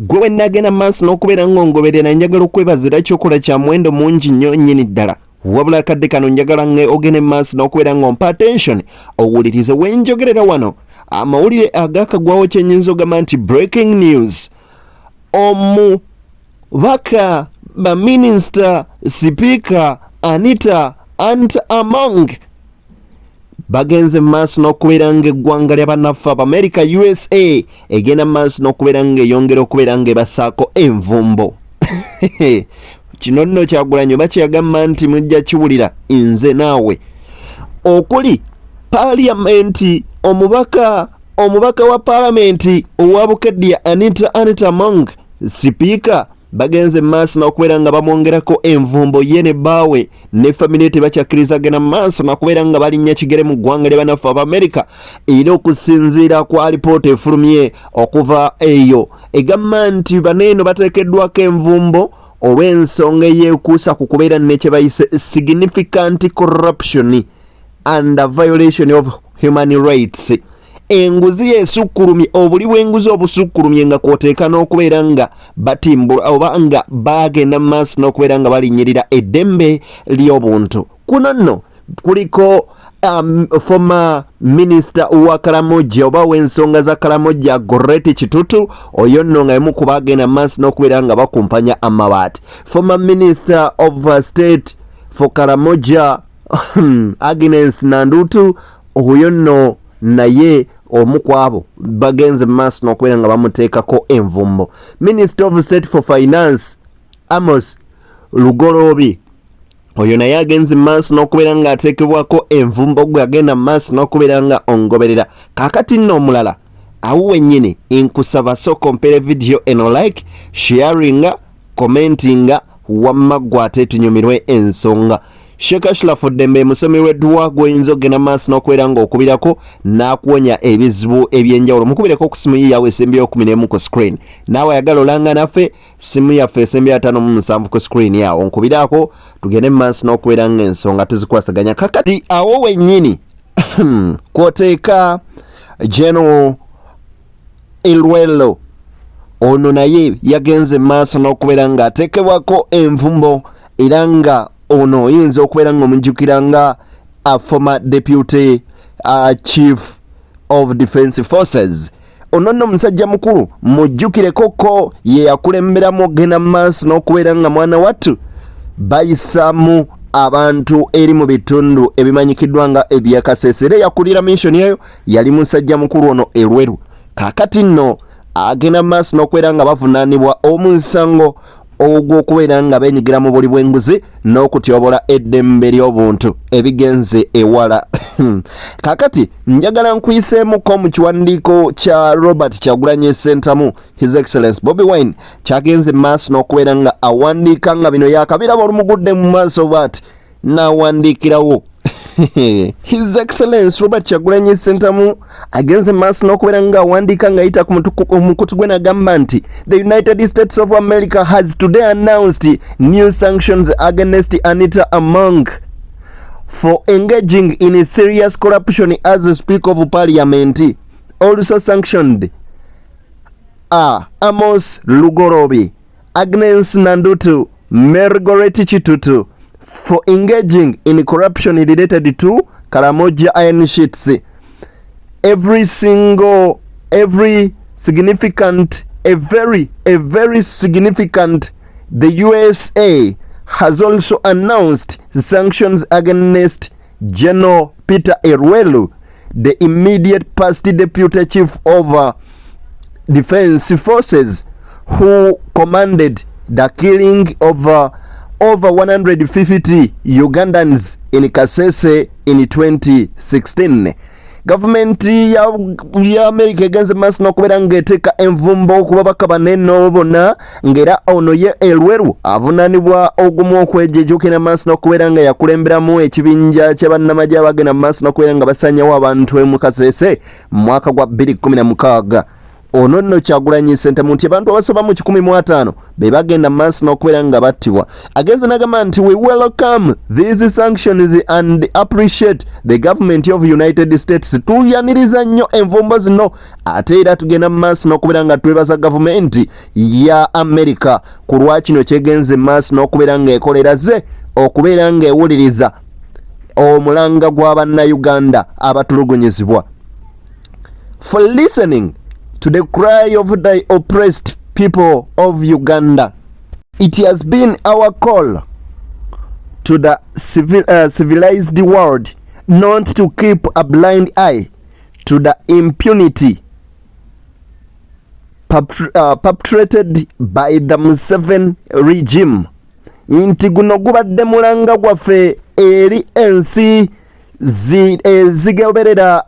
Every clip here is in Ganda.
gwe nagenda maaso n'okubeera ng'ongoberera njagala okwebazira kyokola kya muwendo mungi nnyo nnyini ddala wabula kadde kano njagala ogende maaso n'okubeera ng'ompa attention owulirize wenjogerera wano amawulire agakagwawo kyenyinza ogamba nti breaking news omubaka baminisita sipiika Anita Among bagenze maaso n'okubeera ng'eggwanga ly'abannaffe America USA egenda maaso n'okubeera ng'eyongera okubeera ng'ebasaako envumbo kino nno Kyagulanyi oba kyeyagamba nti mujja kiwulira nze naawe okuli paaliyamenti omubaka wa paalamenti owa Bukedya Anita Among sipiika bagenze maaso n'okubeera nga bamwongerako envumbo ye ne bbaawe ne famire tebakyakkiriza genda maaso n'okubeera nga balinnya kigere mu ggwanga ly'abannaffe America era okusinziira kwa alipoota efulumye okuva eyo egamba nti baneeno bateekeddwako envumbo olw'ensonga eyeekuusa ku kubeera ne kye bayise significant corruption and violation of human rights enguzi esukkulumye obuli bw'enguzi obusukkulumye nga kwoteeka n'okubeera nga batimbula oba nga bagenda maaso n'okubeera nga balinnyirira eddembe ly'obuntu kuno nno kuliko former minister wa Karamoja oba w'ensonga za Karamoja Goreti Kitutu oyo nno nga emu ku bagenda maaso n'okubeera nga bakumpanya amabaati former minister of state for Karamoja Agnes Nandutu oyo nno naye omu kwabo bagenze maaso n'okubeera nga bamuteekako envumbo minister of state for finance Amos Lugorobi oyo naye agenze maaso n'okubeera nga ateekebwako envumbo gwe agenda maaso n'okubeera nga ongoberera kaakati nno omulala awo wennyini nkusaba sooka ompeere video eno like sharinga commentinga wamma gwe ate tunyumirwe ensonga Sheikh Ashraf Ddembe musomi w'edduwa gw'oyinza okugenda maaso n'okubeera ng'okubirako n'akuwonya ebizibu eby'enjawulo mukubireko ku simu yawe esembyeyo 11 ku screen naawe ayagala olanga naffe simu yaffe esembyeyo 57 ku screen yawo nkubirako tugende maaso n'okubeera ng'ensonga tuzikwasaganya kakati awo wennyini kwoteeka General Ilwelo ono naye yagenze maaso n'okubeera ng'ateekebwako envumbo era nga ono oyinza okubeera ng'omujjukira nga former deputy chief of defense forces ono nno musajja mukulu mujjukireko ye yakulemberamu ogenda maaso n'okubeera nga mwana wattu bayisaamu abantu eri mu bitundu ebimanyikiddwa nga ebyakasese era yakulira mission eyo yali musajja mukulu ono Elweru kaakati nno agenda maaso n'okubeera nga bavunaanibwa omusango ogw'okubeera nga beenyigira mu buli bw'enguzi n'okutyobola eddembe ly'obuntu ebigenze ewala kaakati njagala nkuyiseemuko mu kiwandiiko kya Robert Kyagulanyi Ssentamu His Excellence Bobi Wine kyagenze maaso n'okubeera nga awandiika nga bino yakabiraba olumugudde mu maaso bw'ati n'awandiikirawo His Excellence Robert Kyagulanyi Ssentamu agenze maaso n'okubeera nga awandiika ng'ayita ku mukutu gwe n'agamba nti the United States of America has today announced new sanctions against Anita Among for engaging in serious corruption as a Speaker of Parliament. Also sanctioned Amos Lugorobi, Agnes Nandutu, Margaret Kitutu for engaging in corruption related to Karamoja Iron Sheets. Very significant, a very significant. The USA has also announced sanctions against General Peter Elwelu, the immediate past deputy chief of defense forces, who commanded the killing of over 150 Ugandans in Kasese in 2016. Government ya America egenze maaso n'okubeera ng'eteeka envumbo ku babaka banene bonna ng'era ono ye Elweru avunaanibwa ogumu okwejejuukira maaso n'okubeera nga yakulemberamu ekibinja ky'abannamagye abagenda maaso n'okubeera nga basaanyawo abantu mu Kasese mu mwaka gwa 2016. ono nno Kyagulanyi Ssentamu nti abantu abasoba mu 150 be bagenda maaso n'okubeera nga battibwa. Agenze n'agamba nti we welcome these sanctions and appreciate the government of United States. Tuyaniriza nnyo envumbo zino ate era tugenda maaso n'okubeera nga twebaza gavumenti ya America ku lwakino kyegenze maaso n'okubeera nga ekoleraze okubeera nga ewuliriza omulanga gwa bannayuganda abatulugunyizibwa. For listening to the cry of the oppressed people of Uganda. It has been our call to the civilized world not to keep a blind eye to the impunity perpetrated by the Museveni regime. Inti guno gubadde mulanga gwaffe eri ensi zigoberera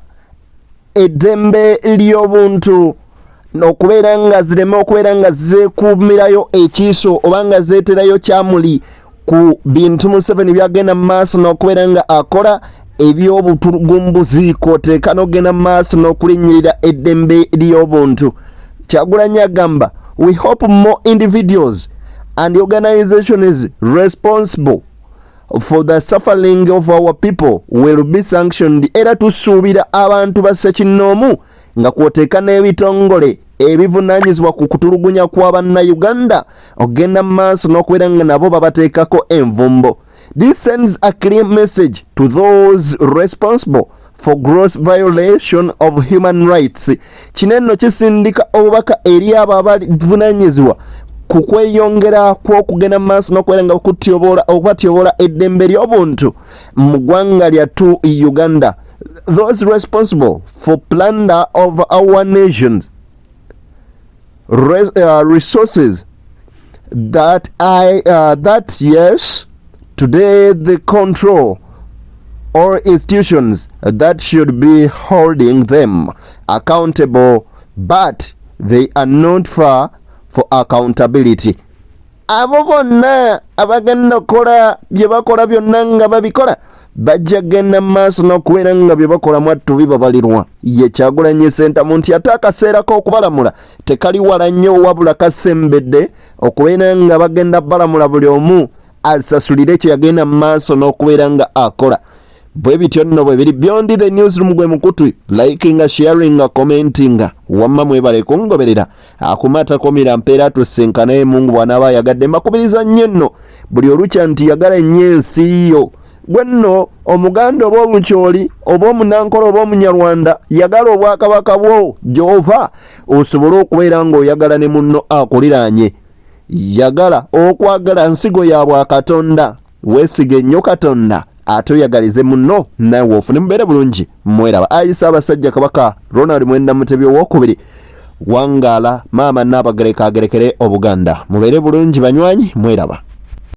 eddembe ly'obuntu okubeera nga zireme okubeera nga zeekuumirayo ekiiso oba nga zeeterayo kyamuli ku bintu Museveni byagenda mu maaso n'okubeera nga akola eby'obutulugumbuzi kw'oteeka n'ogenda mu maaso n'okulinnyirira eddembe ly'obuntu. Kyagulanyi agamba, we hope more individuals and organizations responsible for the suffering of our people will be sanctioned. Era tusuubira abantu ba ssekinnoomu nga kw'oteeka n'ebitongole ebivunaanyizibwa ku kutulugunya kw'Abannayuganda ogenda mu maaso n'okubeera nga nabo babateekako envumbo. This sends a clear message to those responsible for gross violation of human rights. Kino nno kisindika obubaka eri abo abavunaanyizibwa ku kweyongera kw'okugenda mu maaso n'okubeera nga okubatyoboola eddembe ly'obuntu mu ggwanga lyattu Uganda. Those responsible for plunder of our nation's resources that yes, today the control or institutions that should be holding them accountable, but they are not far for accountability. Abo bonna abagenda okukola bye bakola byonna nga babikola bajja genda maaso n'okubeera nga bye bakola mwattu bibabalirwa. Ye Kyagulanyi Ssentamu nti ate akaseera k'okubalamula tekali wala nnyo wabula kasembedde okubeera nga bagenda balamula buli omu asasulire kye yagenda maaso n'okubeera nga akola. Bwe bityo nno bwe biri. Beyond the newsroom gwe mukutu likinga sharinga commentinga wamma mwebale kungoberera akumata komira mpeera tusenkanaye Mungu bw'anaaba ayagadde. Mbakubiriza nnyo nno buli olukya nti yagala ennyo ensi yo. Gwe nno Omuganda oba Omukyoli oba Omunankola oba Omunyarwanda yagala obwakabaka bwo gy'ova osobole okubeera ng'oyagala ne munno akuliraanye. Yagala okwagala nsigo ya Bwakatonda, weesige nnyo Katonda ate oyagalize munno nawe ofune mubeere bulungi. Mweraba. Ayisa Abasajja Kabaka Ronald Mwenda Mutebi owookubiri wangaala maama Nnaabagereka agerekere Obuganda. Mubeere bulungi banywanyi, mweraba.